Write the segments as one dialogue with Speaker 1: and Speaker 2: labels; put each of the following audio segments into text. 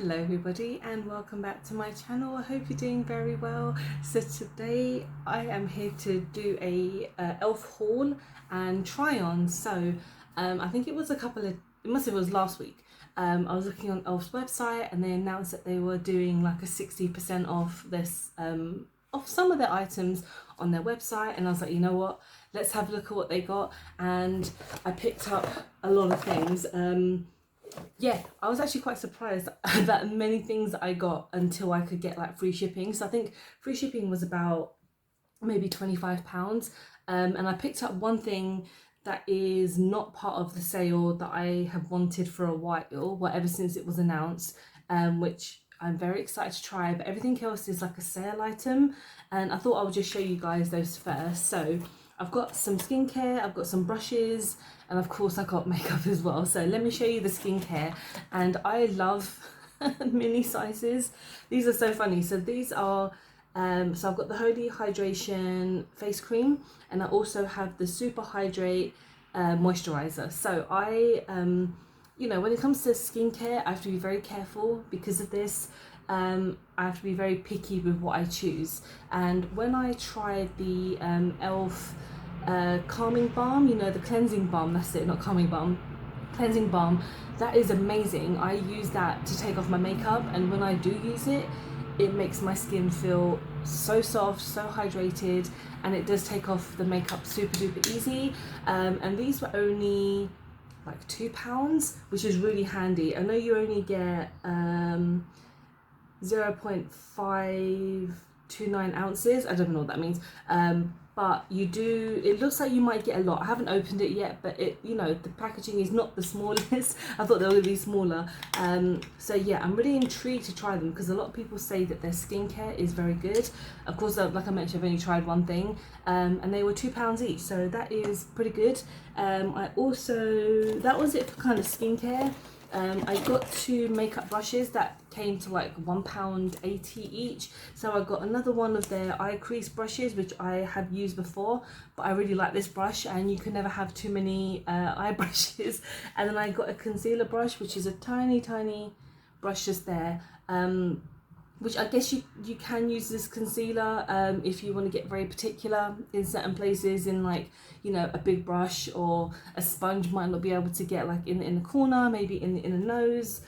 Speaker 1: Hello everybody and welcome back to my channel. I hope you're doing very well. So today I am here to do a elf haul and try on. So I think it was it was last week. I was looking on Elf's website and they announced that they were doing like a 60% off this off some of their items on their website, and I was like, you know what, let's have a look at what they got. And I picked up a lot of things. Yeah, I was actually quite surprised that many things that I got until I could get like free shipping. So I think free shipping was about maybe £25. And I picked up one thing that is not part of the sale that I have wanted for a while, ever since it was announced, which I'm very excited to try. But everything else is like a sale item, and I thought I would just show you guys those first. So I've got some skincare, I've got some brushes, and of course I got makeup as well. So let me show you the skincare. And I love mini sizes. These are so funny. So these are so I've got the Holy Hydration face cream, and I also have the Super Hydrate moisturizer. So I you know, when it comes to skincare, I have to be very careful because of this. I have to be very picky with what I choose. And when I tried the Elf calming balm, you know, the cleansing balm, that's it, not calming balm, cleansing balm, that is amazing. I use that to take off my makeup, and when I do use it, it makes my skin feel so soft, so hydrated, and it does take off the makeup super duper easy. And these were only like £2, which is really handy. I know you only get 0.529 ounces. I don't know what that means, but you do, it looks like you might get a lot. I haven't opened it yet, but it, you know, the packaging is not the smallest. I thought they were going to be smaller. So yeah, I'm really intrigued to try them because a lot of people say that their skincare is very good. Of course, like I mentioned, I've only tried one thing, and they were £2 each, so that is pretty good. I also, that was it for kind of skincare. I got 2 makeup brushes that came to like £1.80 each. So I got another one of their eye crease brushes, which I have used before, but I really like this brush, and you can never have too many eye brushes. And then I got a concealer brush, which is a tiny brush just there, which I guess you can use this concealer if you want to get very particular in certain places, in like, you know, a big brush or a sponge might not be able to get like in the corner, maybe in the nose.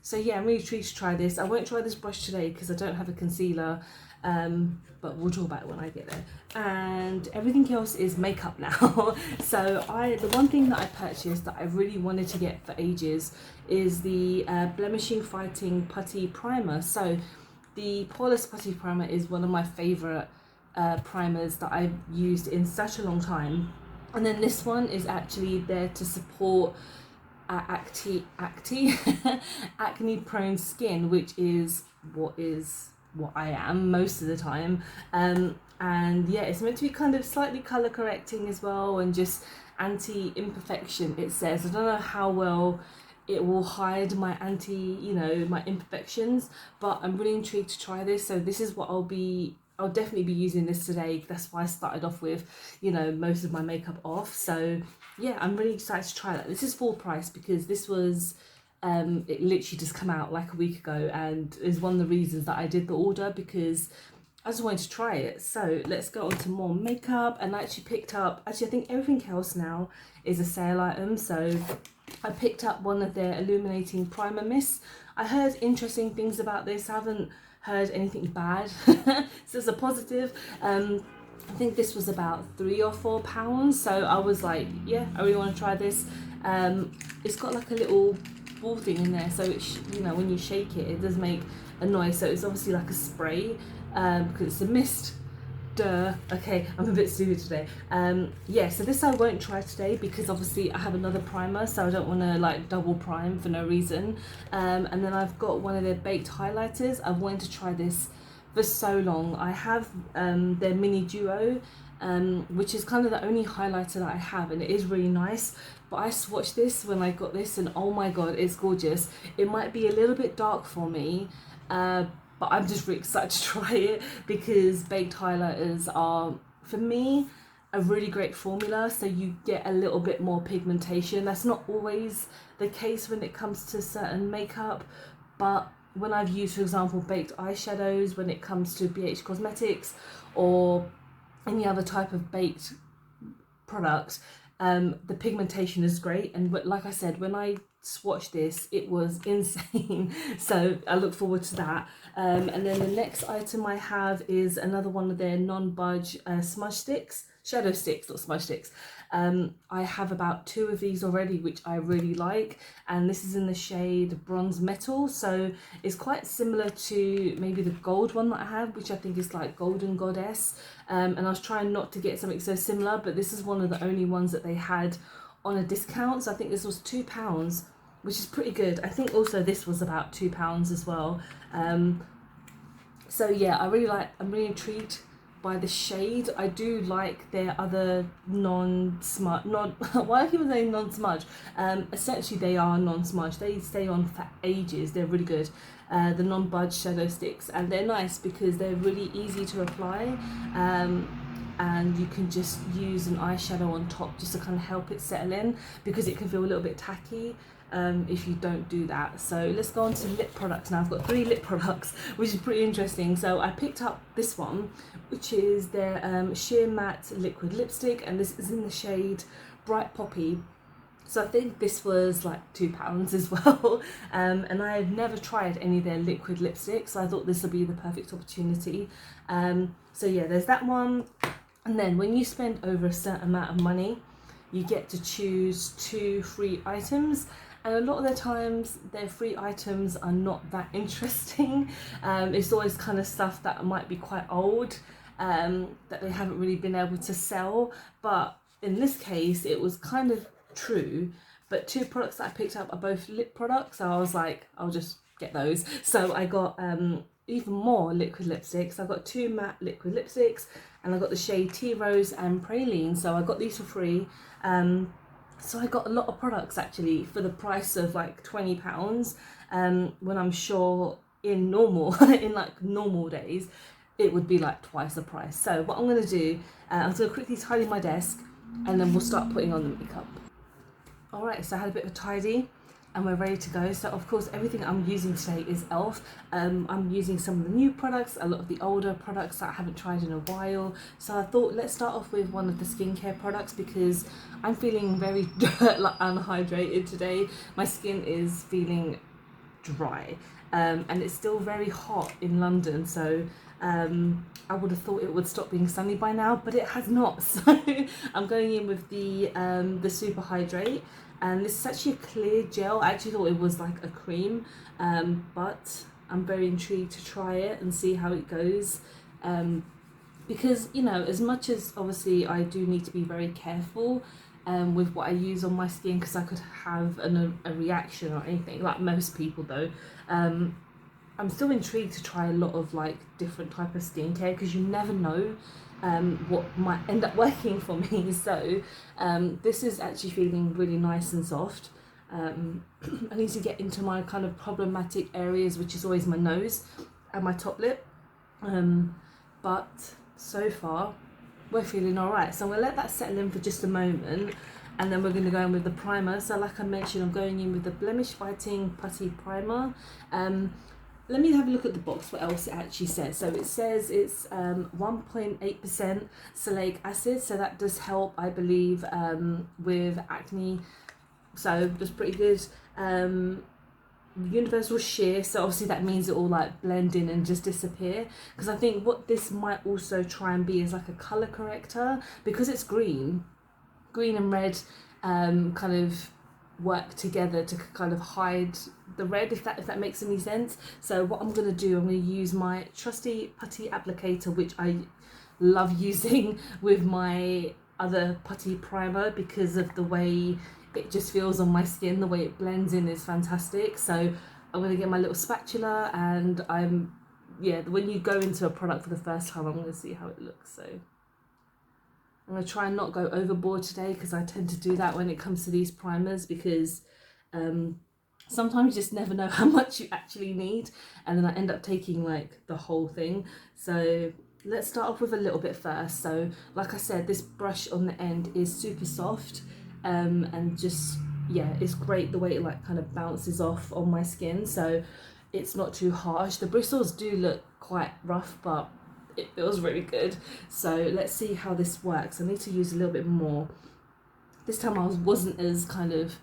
Speaker 1: So yeah, I'm really intrigued to try this. I won't try this brush today because I don't have a concealer, but we'll talk about it when I get there. And everything else is makeup now. So the one thing that I purchased that I really wanted to get for ages is the Blemishing Fighting Putty Primer. So the Poreless Putty Primer is one of my favourite primers that I've used in such a long time. And then this one is actually there to support acne prone skin, which is what I am most of the time. And yeah, it's meant to be kind of slightly color correcting as well, and just anti-imperfection, it says. I don't know how well it will hide my my imperfections, but I'm really intrigued to try this. So this is what I'll definitely be using this today. That's why I started off with, you know, most of my makeup off. So yeah, I'm really excited to try that. This is full price because this was it literally just come out like a week ago, and is one of the reasons that I did the order, because I just wanted to try it. So let's go on to more makeup. And I actually picked up, I think everything else now is a sale item. So I picked up one of their illuminating primer mists. I heard interesting things about this. I haven't heard anything bad, so it's a positive. I think this was about £3 or £4, so I was like, yeah, I really want to try this. It's got like a little ball thing in there, so it you know, when you shake it, it does make a noise. So it's obviously like a spray, because it's a mist. Duh. Okay, I'm a bit stupid today. Yeah, so this I won't try today because obviously I have another primer, so I don't want to like double prime for no reason. And then I've got one of their baked highlighters. I've wanted to try this for so long. I have their mini duo, which is kind of the only highlighter that I have, and it is really nice. But I swatched this when I got this, and oh my god, it's gorgeous. It might be a little bit dark for me, but I'm just really excited to try it because baked highlighters are, for me, a really great formula. So you get a little bit more pigmentation. That's not always the case when it comes to certain makeup, but when I've used, for example, baked eyeshadows, when it comes to BH Cosmetics or any other type of baked product, the pigmentation is great. And like I said, when I swatched this, it was insane. So I look forward to that. And then the next item I have is another one of their non-budge smudge sticks, shadow sticks, not smudge sticks. I have about 2 of these already, which I really like, and this is in the shade Bronze Metal, so it's quite similar to maybe the gold one that I have, which I think is like Golden Goddess, and I was trying not to get something so similar, but this is one of the only ones that they had on a discount, so I think this was £2, which is pretty good. I think also this was about £2 as well. So yeah, I'm really intrigued by the shade. I do like their other non-smudge, why I keep saying non-smudge, essentially they are non-smudge, they stay on for ages, they're really good. The non-budge shadow sticks, and they're nice because they're really easy to apply, and you can just use an eyeshadow on top just to kind of help it settle in, because it can feel a little bit tacky if you don't do that. So let's go on to lip products now. I've got 3 lip products, which is pretty interesting. So I picked up this one, which is their sheer matte liquid lipstick, and this is in the shade Bright Poppy. So I think this was like £2 as well, and I've never tried any of their liquid lipsticks, so I thought this would be the perfect opportunity. So yeah, there's that one. And then when you spend over a certain amount of money, you get to choose 2 free items, and a lot of the times their free items are not that interesting. It's always kind of stuff that might be quite old, that they haven't really been able to sell, but in this case it was kind of true. But 2 products that I picked up are both lip products, so I was like, I'll just get those. So I got even more liquid lipsticks. I got 2 matte liquid lipsticks, and I got the shade Tea Rose and Praline, so I got these for free. So I got a lot of products actually for the price of like £20, when I'm sure in normal in like normal days it would be like twice the price. So what I'm going to do, I'm going to quickly tidy my desk, and then we'll start putting on the makeup. Alright, so I had a bit of a tidy and we're ready to go. So of course everything I'm using today is e.l.f. I'm using some of the new products, a lot of the older products that I haven't tried in a while. So I thought let's start off with one of the skincare products, because I'm feeling very unhydrated today. My skin is feeling dry, and it's still very hot in London, so I would have thought it would stop being sunny by now, but it has not. So I'm going in with the Super Hydrate, and this is actually a clear gel. I actually thought it was like a cream, but I'm very intrigued to try it and see how it goes, because you know, as much as obviously I do need to be very careful with what I use on my skin, because I could have a reaction or anything like most people, though I'm still intrigued to try a lot of like different type of skincare, because you never know what might end up working for me. So this is actually feeling really nice and soft. I need to get into my kind of problematic areas, which is always my nose and my top lip, but so far we're feeling all right. So I'm gonna let that settle in for just a moment, and then we're going to go in with the primer. So like I mentioned, I'm going in with the Blemish Fighting Putty Primer. Let me have a look at the box, what else it actually says. So it says it's 1.8% salicylic acid, so that does help, I believe, with acne, so that's pretty good. Universal sheer, so obviously that means it will like blend in and just disappear, because I think what this might also try and be is like a colour corrector, because it's green and red kind of work together to kind of hide the red, if that makes any sense. So what I'm going to do, I'm going to use my trusty putty applicator, which I love using with my other putty primer, because of the way it just feels on my skin, the way it blends in is fantastic. So I'm going to get my little spatula, and when you go into a product for the first time, I'm going to see how it looks. So I'm going to try and not go overboard today, because I tend to do that when it comes to these primers, because sometimes you just never know how much you actually need, and then I end up taking like the whole thing. So let's start off with a little bit first. So like I said, this brush on the end is super soft, and just, yeah, it's great the way it like kind of bounces off on my skin. So it's not too harsh. The bristles do look quite rough, but it feels really good. So let's see how this works. I need to use a little bit more. This time I wasn't as kind of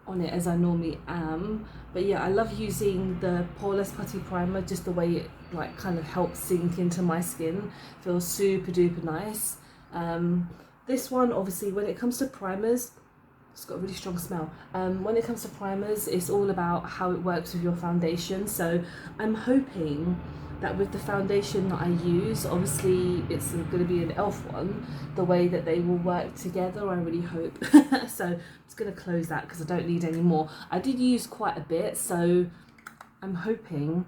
Speaker 1: on it as I normally am, but yeah, I love using the Poreless Putty Primer, just the way it like kind of helps sink into my skin. Feels super duper nice. This one, obviously, when it comes to primers, it's got a really strong smell. When it comes to primers, it's all about how it works with your foundation. So I'm hoping that with the foundation that I use, obviously it's going to be an e.l.f. one, the way that they will work together, I really hope. So I'm just going to close that because I don't need any more. I did use quite a bit, so I'm hoping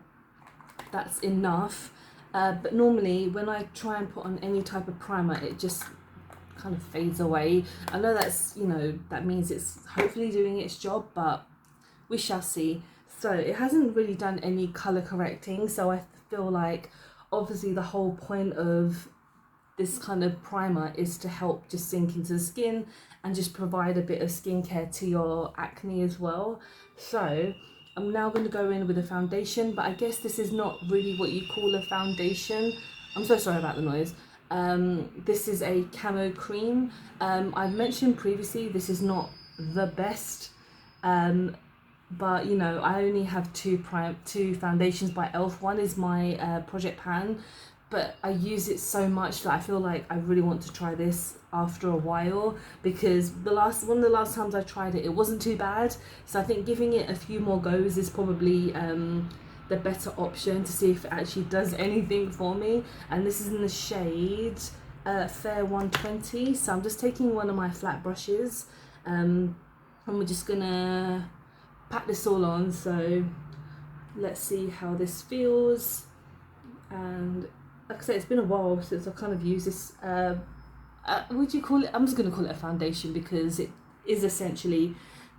Speaker 1: that's enough. But normally when I try and put on any type of primer, it just kind of fades away. I know that's, you know, that means it's hopefully doing its job, but we shall see. So it hasn't really done any color correcting, so I feel like obviously the whole point of this kind of primer is to help just sink into the skin and just provide a bit of skincare to your acne as well. So I'm now going to go in with a foundation, but I guess this is not really what you call a foundation. I'm so sorry about the noise. This is a camo cream. I've mentioned previously this is not the best, but you know, I only have two foundations by e.l.f. One is my Project Pan, but I use it so much that I feel like I really want to try this after a while, because one of the last times I tried it, it wasn't too bad. So I think giving it a few more goes is probably the better option to see if it actually does anything for me. And this is in the shade Fair 120. So I'm just taking one of my flat brushes, and we're just gonna pat this all on. So let's see how this feels. And like I said, it's been a while since I kind of used this, what do you call it? I'm just going to call it a foundation because it is essentially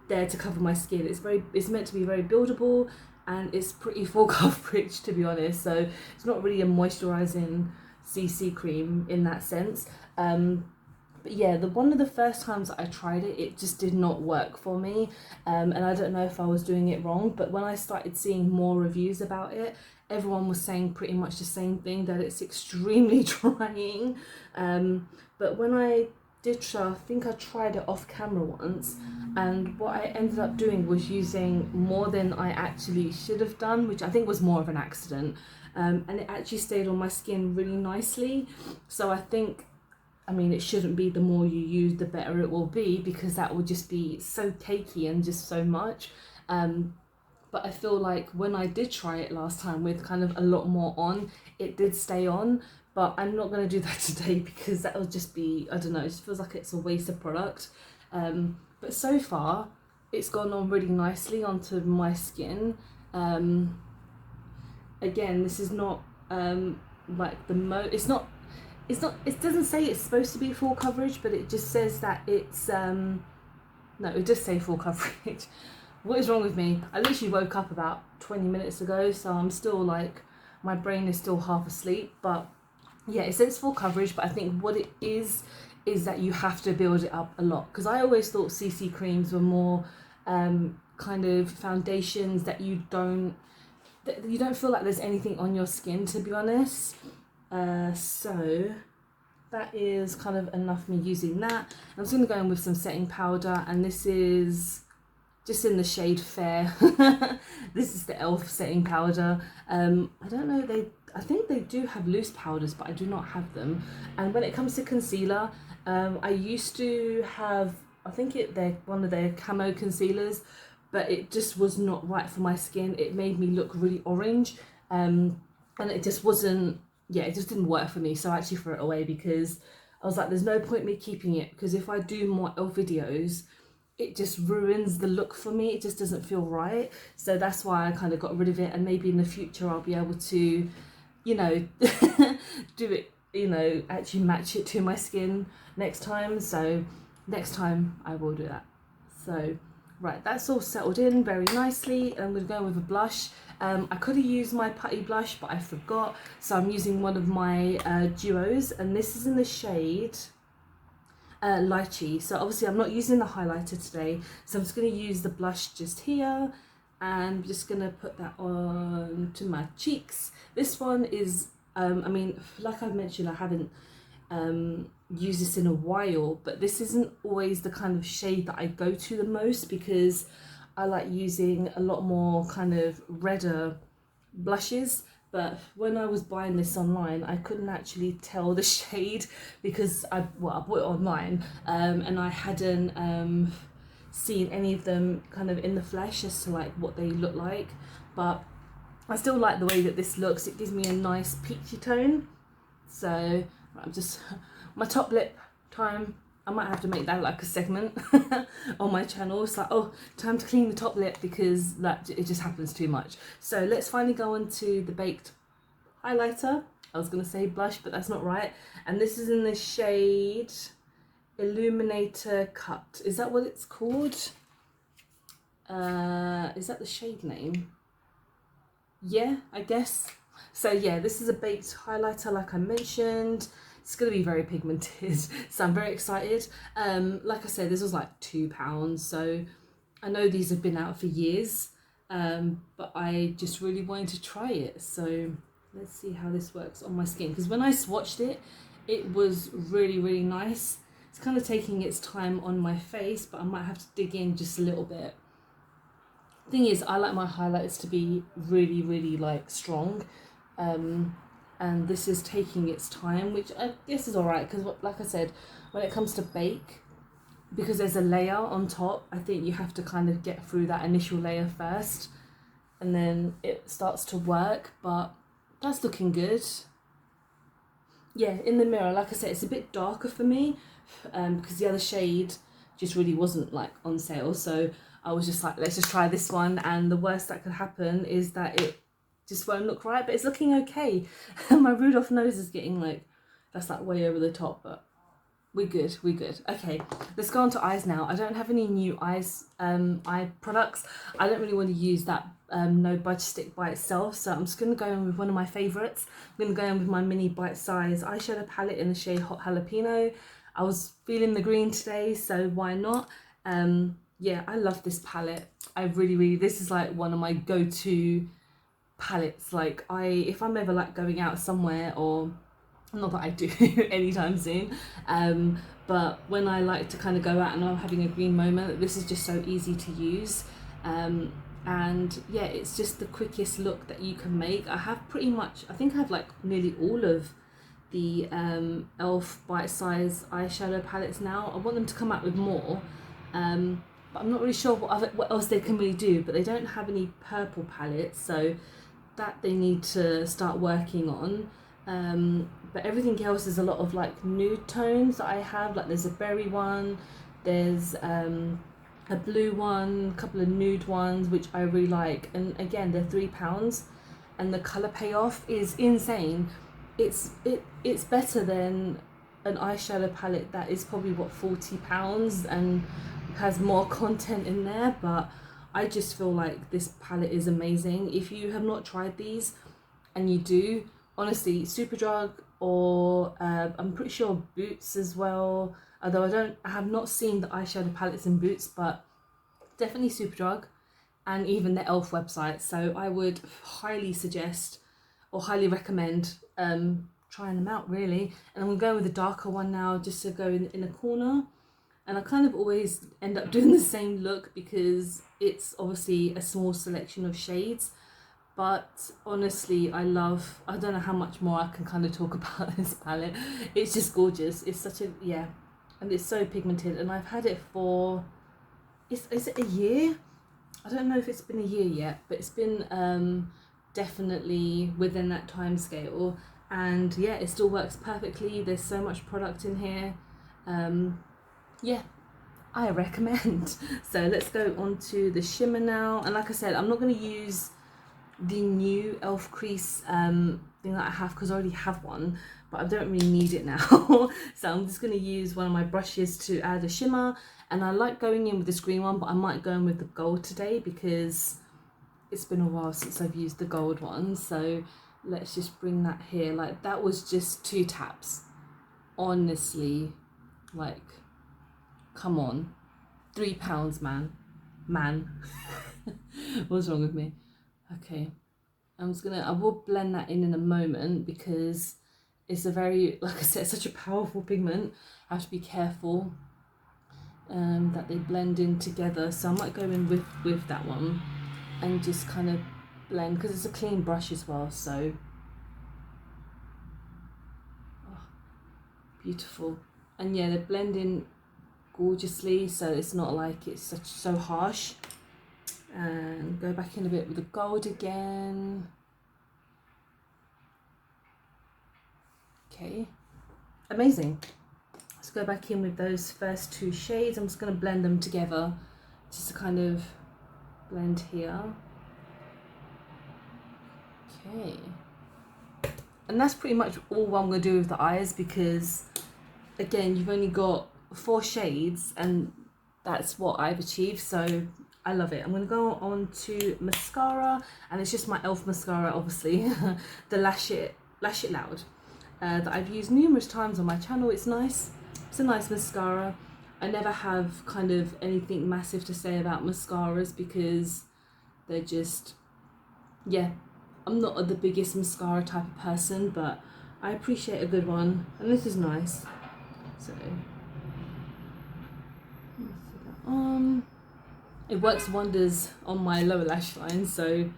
Speaker 1: there to cover my skin. It's meant to be very buildable, and it's pretty full coverage, to be honest. So it's not really a moisturising CC cream in that sense. But yeah, one of the first times that I tried it, it just did not work for me. And I don't know if I was doing it wrong, but when I started seeing more reviews about it, everyone was saying pretty much the same thing, that it's extremely drying. But when I did try, I think I tried it off camera once, and what I ended up doing was using more than I actually should have done, which I think was more of an accident. And it actually stayed on my skin really nicely. So I think, I mean, it shouldn't be the more you use, the better it will be, because that would just be so cakey and just so much. But I feel like when I did try it last time with kind of a lot more on, it did stay on. But I'm not going to do that today because that will just be, I don't know, it just feels like it's a waste of product. But so far, it's gone on really nicely onto my skin. Again, this is not like it doesn't say it's supposed to be full coverage, but it just says that it's, no, it does say full coverage. What is wrong with me? I literally woke up about 20 minutes ago, so I'm still like, my brain is still half asleep. But yeah, it says full coverage, but I think what it is that you have to build it up a lot. Because I always thought CC creams were more kind of foundations that you don't feel like there's anything on your skin, to be honest. So that is kind of enough me using that. I'm just going to go in with some setting powder, and this is just in the shade Fair. This is the e.l.f. setting powder. I don't know, I think they do have loose powders, but I do not have them. And when it comes to concealer, I used to have, I think they're one of their camo concealers, but it just was not right for my skin. It made me look really orange, and it just wasn't, yeah, it just didn't work for me. So I actually threw it away because I was like, there's no point me keeping it, because if I do more e.l.f. videos, it just ruins the look for me. It just doesn't feel right. So that's why I kind of got rid of it, and maybe in the future I'll be able to, you know, do it, you know, actually match it to my skin next time. So next time I will do that. So right, that's all settled in very nicely. I'm going to go with a blush. I could have used my putty blush, but I forgot, so I'm using one of my duos, and this is in the shade Lychee. So obviously I'm not using the highlighter today, so I'm just going to use the blush just here, and I'm just gonna put that on to my cheeks. This one is, I mean, like I've mentioned, I haven't used this in a while, but this isn't always the kind of shade that I go to the most, because I like using a lot more kind of redder blushes. But when I was buying this online, I couldn't actually tell the shade because I bought it online, and I hadn't seen any of them kind of in the flesh as to like what they look like. But I still like the way that this looks. It gives me a nice peachy tone. So I'm just my top lip time. I might have to make that like a segment on my channel. It's like, oh, time to clean the top lip, because that it just happens too much. So let's finally go on to the baked highlighter. I was gonna say blush, but that's not right. And this is in the shade Illuminator Cut. Is that what it's called? Is that the shade name? Yeah, I guess. So yeah, this is a baked highlighter, like I mentioned. It's going to be very pigmented, so I'm very excited. Like I said, this was like £2, so I know these have been out for years, but I just really wanted to try it. So let's see how this works on my skin, because when I swatched it, it was really, really nice. It's kind of taking its time on my face, but I might have to dig in just a little bit. Thing is, I like my highlighters to be really, really like strong. And this is taking its time, which I guess is alright, because like I said, when it comes to bake, because there's a layer on top, I think you have to kind of get through that initial layer first, and then it starts to work. But that's looking good. Yeah, in the mirror, like I said, it's a bit darker for me, because the other shade just really wasn't like on sale, so I was just like, let's just try this one, and the worst that could happen is that it just won't look right, but it's looking okay. My Rudolph nose is getting like, that's like way over the top, but we're good, we're good. Okay, let's go on to eyes now. I don't have any new eye products. I don't really want to use that No Budge stick by itself, so I'm just going to go in with one of my favourites. I'm going to go in with my mini bite size eyeshadow palette in the shade Hot Jalapeno. I was feeling the green today, so why not? Yeah, I love this palette. I really, this is like one of my go-to palettes. Like if I'm ever like going out somewhere, or not that I do anytime soon, but when I like to kind of go out and I'm having a green moment, this is just so easy to use. And yeah, it's just the quickest look that you can make. I have pretty much, I think I have like nearly all of the e.l.f. bite size eyeshadow palettes now. I want them to come out with more, but I'm not really sure what else they can really do. But they don't have any purple palettes, so that they need to start working on. But everything else is a lot of like nude tones that I have. Like there's a berry one, there's a blue one, a couple of nude ones which I really like, and again they're £3, and the colour payoff is insane. It's better than an eyeshadow palette that is probably what, £40 and has more content in there. But I just feel like this palette is amazing. If you have not tried these, and you do, honestly, Superdrug, or I'm pretty sure Boots as well, although I have not seen the eyeshadow palettes in Boots, but definitely Superdrug, and even the e.l.f. website. So I would highly suggest or highly recommend trying them out, really. And I'm going with the darker one now, just to go in a corner. And I kind of always end up doing the same look because it's obviously a small selection of shades. But honestly, I don't know how much more I can kind of talk about this palette. It's just gorgeous. It's such a, yeah, and it's so pigmented. And I've had it for, is it a year? I don't know if it's been a year yet, but it's been definitely within that time scale. And yeah, it still works perfectly. There's so much product in here. Yeah, I recommend. So let's go on to the shimmer now. And like I said, I'm not going to use the new e.l.f. crease thing that I have, because I already have one, but I don't really need it now. So I'm just going to use one of my brushes to add a shimmer. And I like going in with this green one, but I might go in with the gold today because it's been a while since I've used the gold one. So let's just bring that here. Like, that was just 2 taps, honestly. Like, come on, £3, man. What's wrong with me? Okay, I will blend that in a moment because it's a very, like I said, such a powerful pigment. I have to be careful that they blend in together. So I might go in with that one and just kind of blend, because it's a clean brush as well. So beautiful. And yeah, they blend in gorgeously, so it's not like it's so harsh. And go back in a bit with the gold again. Okay, amazing. Let's go back in with those first two shades. I'm just going to blend them together just to kind of blend here. Okay, and that's pretty much all I'm going to do with the eyes, because again, you've only got 4 shades and that's what I've achieved, so I love it. I'm going to go on to mascara, and it's just my e.l.f. mascara, obviously, the Lash It Loud, that I've used numerous times on my channel. It's nice. It's a nice mascara. I never have kind of anything massive to say about mascaras because they're just, yeah, I'm not the biggest mascara type of person, but I appreciate a good one, and this is nice. So it works wonders on my lower lash line, so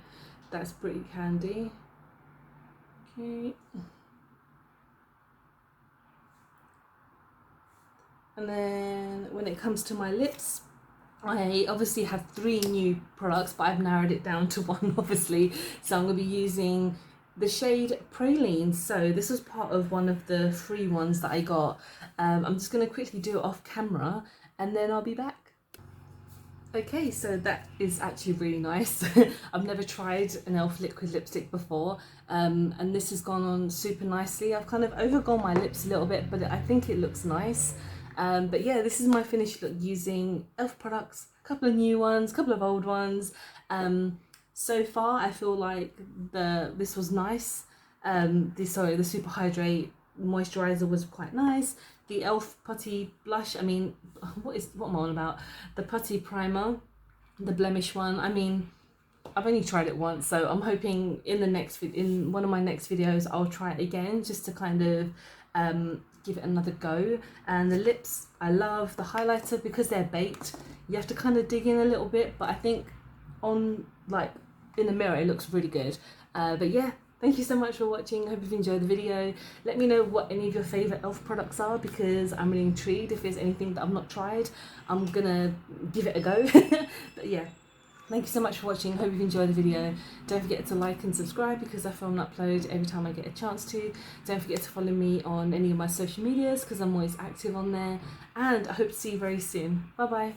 Speaker 1: that's pretty handy. Okay, and then when it comes to my lips, I obviously have 3 new products, but I've narrowed it down to 1, obviously. So I'm going to be using the shade Praline. So this was part of one of the free ones that I got. I'm just going to quickly do it off camera and then I'll be back. Okay, so that is actually really nice. I've never tried an e.l.f. liquid lipstick before, and this has gone on super nicely. I've kind of overgone my lips a little bit, but I think it looks nice. But yeah, this is my finished look using e.l.f. products, a couple of new ones, a couple of old ones. So far, I feel like this was nice. The Super Hydrate moisturizer was quite nice. The e.l.f. Putty blush, I mean, what am I on about? The Putty primer, the blemish one, I mean, I've only tried it once, so I'm hoping in one of my next videos I'll try it again just to kind of give it another go. And the lips, I love the highlighter because they're baked. You have to kind of dig in a little bit, but I think in the mirror it looks really good. But yeah, thank you so much for watching. Hope you've enjoyed the video. Let me know what any of your favourite e.l.f. products are, because I'm really intrigued. If there's anything that I've not tried, I'm gonna give it a go. But yeah, thank you so much for watching. Hope you've enjoyed the video. Don't forget to like and subscribe, because I film and upload every time I get a chance to. Don't forget to follow me on any of my social medias, because I'm always active on there. And I hope to see you very soon. Bye bye.